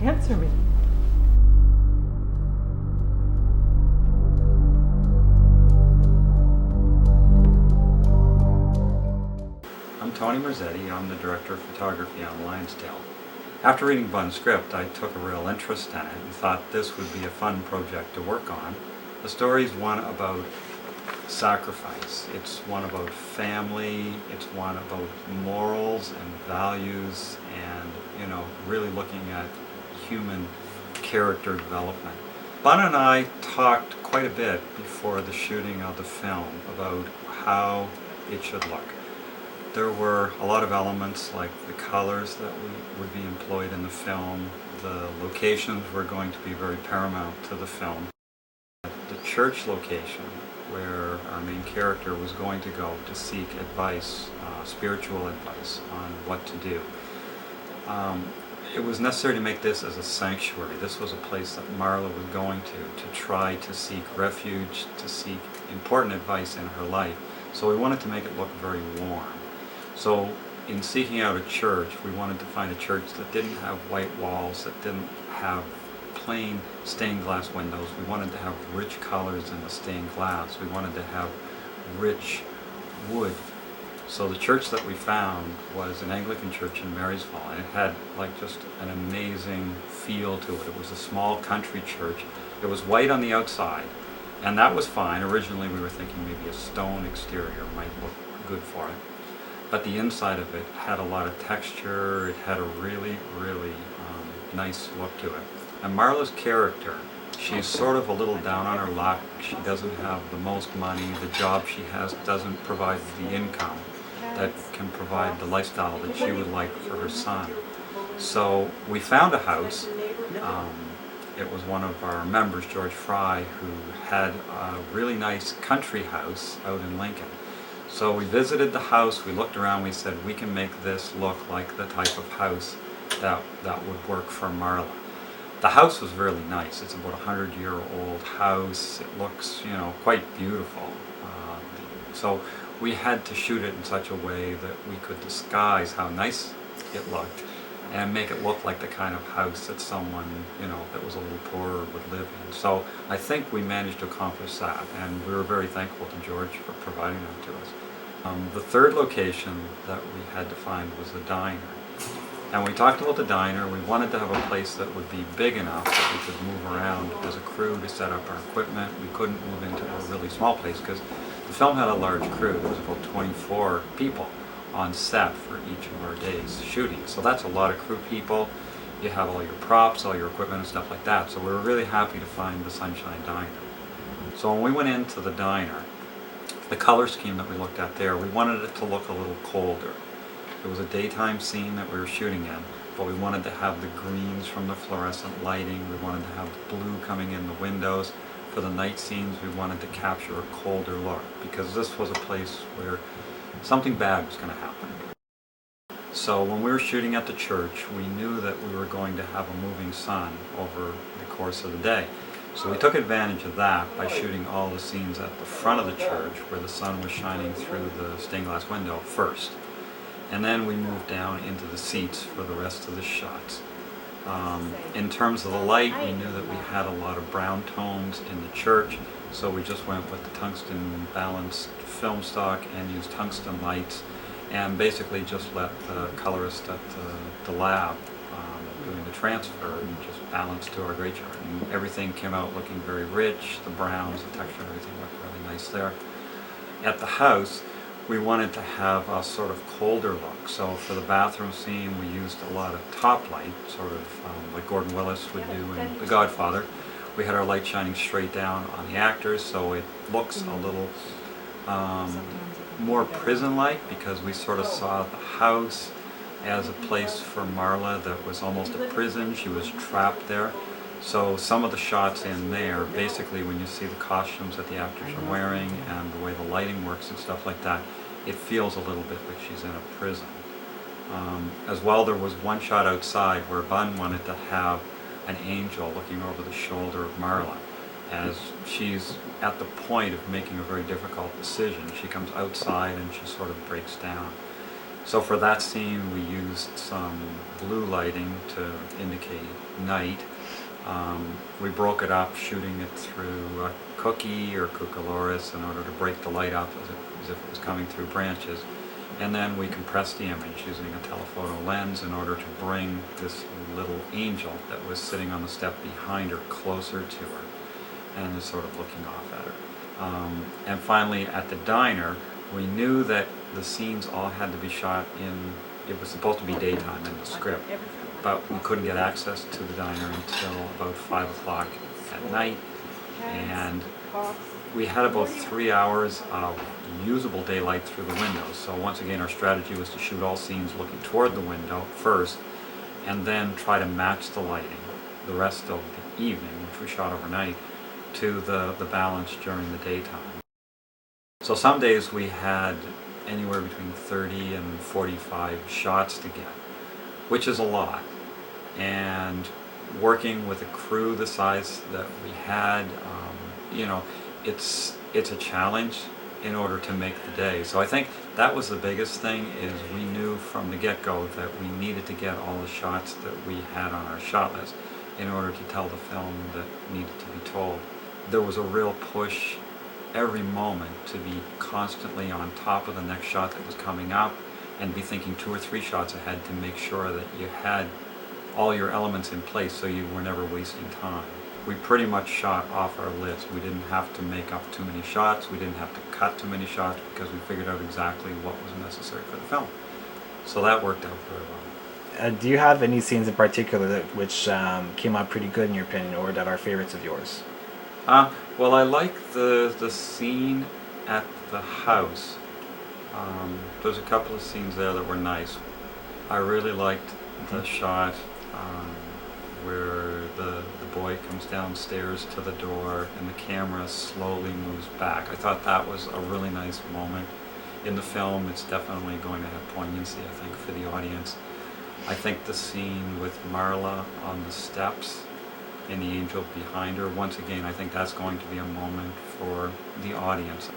Answer me. I'm Tony Merzetti. I'm the director of photography on Lionsdale. After reading Bunn's script, I took a real interest in it and thought this would be a fun project to work on. The story is one about sacrifice. It's one about family. It's one about morals and values and, really looking at human character development. Bunn and I talked quite a bit before the shooting of the film about how it should look. There were a lot of elements like the colors that would be employed in the film. The locations were going to be very paramount to the film. The church location where our main character was going to go to seek advice, spiritual advice on what to do. It was necessary to make this as a sanctuary. This was a place that Marla was going to try to seek refuge, to seek important advice in her life. So we wanted to make it look very warm. So in seeking out a church, we wanted to find a church that didn't have white walls, that didn't have plain stained glass windows. We wanted to have rich colors in the stained glass. We wanted to have rich wood. So the church that we found was an Anglican church in Marysville, and it had just an amazing feel to it. It was a small country church. It was white on the outside, and that was fine. Originally we were thinking maybe a stone exterior might look good for it. But the inside of it had a lot of texture. It had a really, really nice look to it. And Marla's character, she's sort of a little down on her luck. She doesn't have the most money. The job she has doesn't provide the income that can provide the lifestyle that she would like for her son. So we found a house. It was one of our members, George Fry, who had a really nice country house out in Lincoln. So we visited the house, we looked around, we said we can make this look like the type of house that would work for Marla. The house was really nice. It's about a 100-year-old house. It looks, quite beautiful. So we had to shoot it in such a way that we could disguise how nice it looked and make it look like the kind of house that someone, that was a little poorer would live in. So I think we managed to accomplish that, and we were very thankful to George for providing that to us. The third location that we had to find was the diner. And we talked about the diner. We wanted to have a place that would be big enough that we could move around as a crew to set up our equipment. We couldn't move into a really small place because the film had a large crew. There was about 24 people on set for each of our days shooting. So that's a lot of crew people. You have all your props, all your equipment and stuff like that. So we were really happy to find the Sunshine Diner. So when we went into the diner, the color scheme that we looked at there, we wanted it to look a little colder. It was a daytime scene that we were shooting in, but we wanted to have the greens from the fluorescent lighting. We wanted to have the blue coming in the windows. For the night scenes, we wanted to capture a colder look because this was a place where something bad was going to happen. So when we were shooting at the church, we knew that we were going to have a moving sun over the course of the day. So we took advantage of that by shooting all the scenes at the front of the church where the sun was shining through the stained glass window first. And then we moved down into the seats for the rest of the shots. In terms of the light, we knew that we had a lot of brown tones in the church, so we just went with the tungsten balanced film stock and used tungsten lights, and basically just let the colorist at the lab doing the transfer and just balance to our gray chart. And everything came out looking very rich, the browns, the texture, everything looked really nice there. At the house, we wanted to have a sort of colder look. So for the bathroom scene, we used a lot of top light, sort of like Gordon Willis would do in The Godfather. We had our light shining straight down on the actors, so it looks a little more prison-like because we sort of saw the house as a place for Marla that was almost a prison. She was trapped there. So some of the shots in there, basically when you see the costumes that the actors are wearing and the way the lighting works and stuff like that, it feels a little bit like she's in a prison. As well, there was one shot outside where Bunn wanted to have an angel looking over the shoulder of Marla as she's at the point of making a very difficult decision. She comes outside and she sort of breaks down. So for that scene we used some blue lighting to indicate night. We broke it up, shooting it through a cookie or cucaloris in order to break the light up as if it was coming through branches. And then we compressed the image using a telephoto lens in order to bring this little angel that was sitting on the step behind her closer to her and is sort of looking off at her. And finally at the diner, we knew that the scenes all had to be shot in, it was supposed to be daytime in the script, but we couldn't get access to the diner until about 5 o'clock at night, and we had about 3 hours of usable daylight through the windows. So once again our strategy was to shoot all scenes looking toward the window first, and then try to match the lighting the rest of the evening, which we shot overnight, to the balance during the daytime. So some days we had anywhere between 30 and 45 shots to get, which is a lot. And working with a crew the size that we had, you know, it's a challenge in order to make the day. So I think that was the biggest thing, is we knew from the get-go that we needed to get all the shots that we had on our shot list in order to tell the film that needed to be told. There was a real push every moment to be constantly on top of the next shot that was coming up and be thinking 2 or 3 shots ahead to make sure that you had all your elements in place so you were never wasting time. We pretty much shot off our list. We didn't have to make up too many shots, we didn't have to cut too many shots, because we figured out exactly what was necessary for the film. So that worked out very well. Do you have any scenes in particular which came out pretty good in your opinion, or that are favorites of yours? Well, I like the scene at the house. There's a couple of scenes there that were nice. I really liked the shot where the boy comes downstairs to the door and the camera slowly moves back. I thought that was a really nice moment in the film. It's definitely going to have poignancy, I think, for the audience. I think the scene with Marla on the steps and the angel behind her, once again, I think that's going to be a moment for the audience.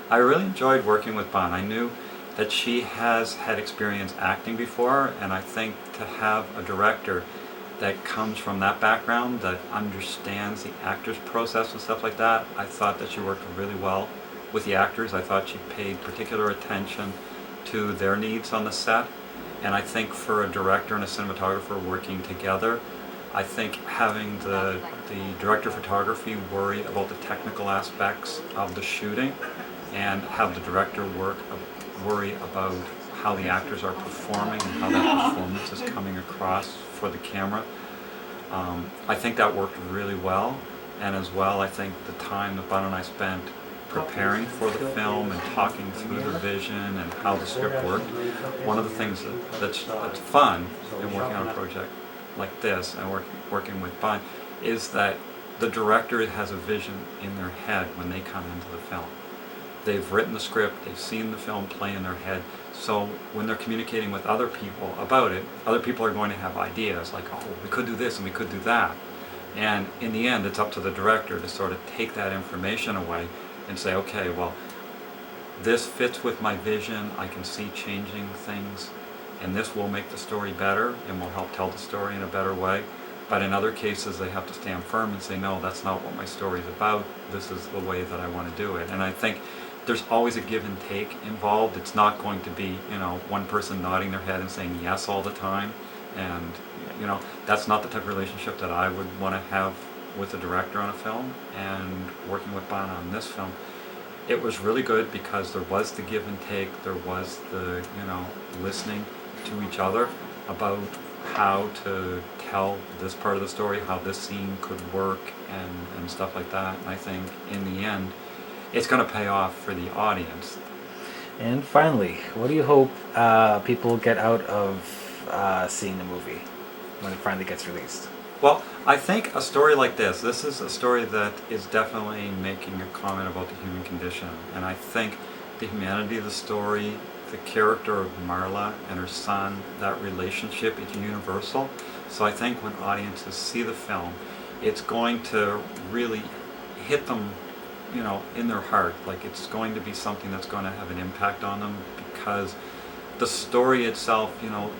I really enjoyed working with Bon. I knew that she has had experience acting before, and I think to have a director that comes from that background, that understands the actor's process and stuff like that, I thought that she worked really well with the actors. I thought she paid particular attention to their needs on the set, and I think for a director and a cinematographer working together, I think having the director of photography worry about the technical aspects of the shooting and have the director worry about how the actors are performing and how that performance is coming across for the camera. I think that worked really well, and as well I think the time that Bon and I spent preparing for the film and talking through the vision and how the script worked. One of the things that's fun in working on a project like this and working with Bon is that the director has a vision in their head when they come into the film. They've written the script, they've seen the film play in their head, so when they're communicating with other people about it, other people are going to have ideas like, oh, we could do this and we could do that. And in the end, it's up to the director to sort of take that information away and say, okay, well, this fits with my vision, I can see changing things, and this will make the story better and will help tell the story in a better way. But in other cases, they have to stand firm and say, no, that's not what my story is about, this is the way that I want to do it. And I think there's always a give and take involved. It's not going to be, you know, one person nodding their head and saying yes all the time. And, you know, that's not the type of relationship that I would want to have with a director on a film. And working with Bon on this film, it was really good because there was the give and take, there was the, you know, listening to each other about how to tell this part of the story, how this scene could work, and stuff like that. And I think in the end, it's going to pay off for the audience. And finally, what do you hope people get out of seeing the movie when it finally gets released? Well, I think a story like this is a story that is definitely making a comment about the human condition. And I think the humanity of the story, the character of Marla and her son, that relationship is universal. So I think when audiences see the film, it's going to really hit them, you know, in their heart. Like, it's going to be something that's going to have an impact on them because the story itself, you know,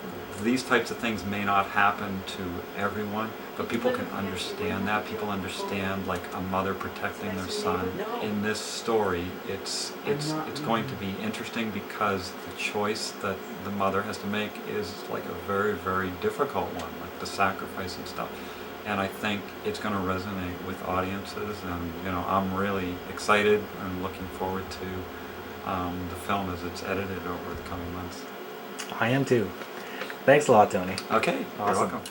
these types of things may not happen to everyone, but people can understand that. People understand like a mother protecting their son. In this story, it's going to be interesting because the choice that the mother has to make is like a very, very difficult one, like the sacrifice and stuff. And I think it's going to resonate with audiences, and you know, I'm really excited and looking forward to the film as it's edited over the coming months. I am too. Thanks a lot, Tony. Okay, Awesome. you're welcome.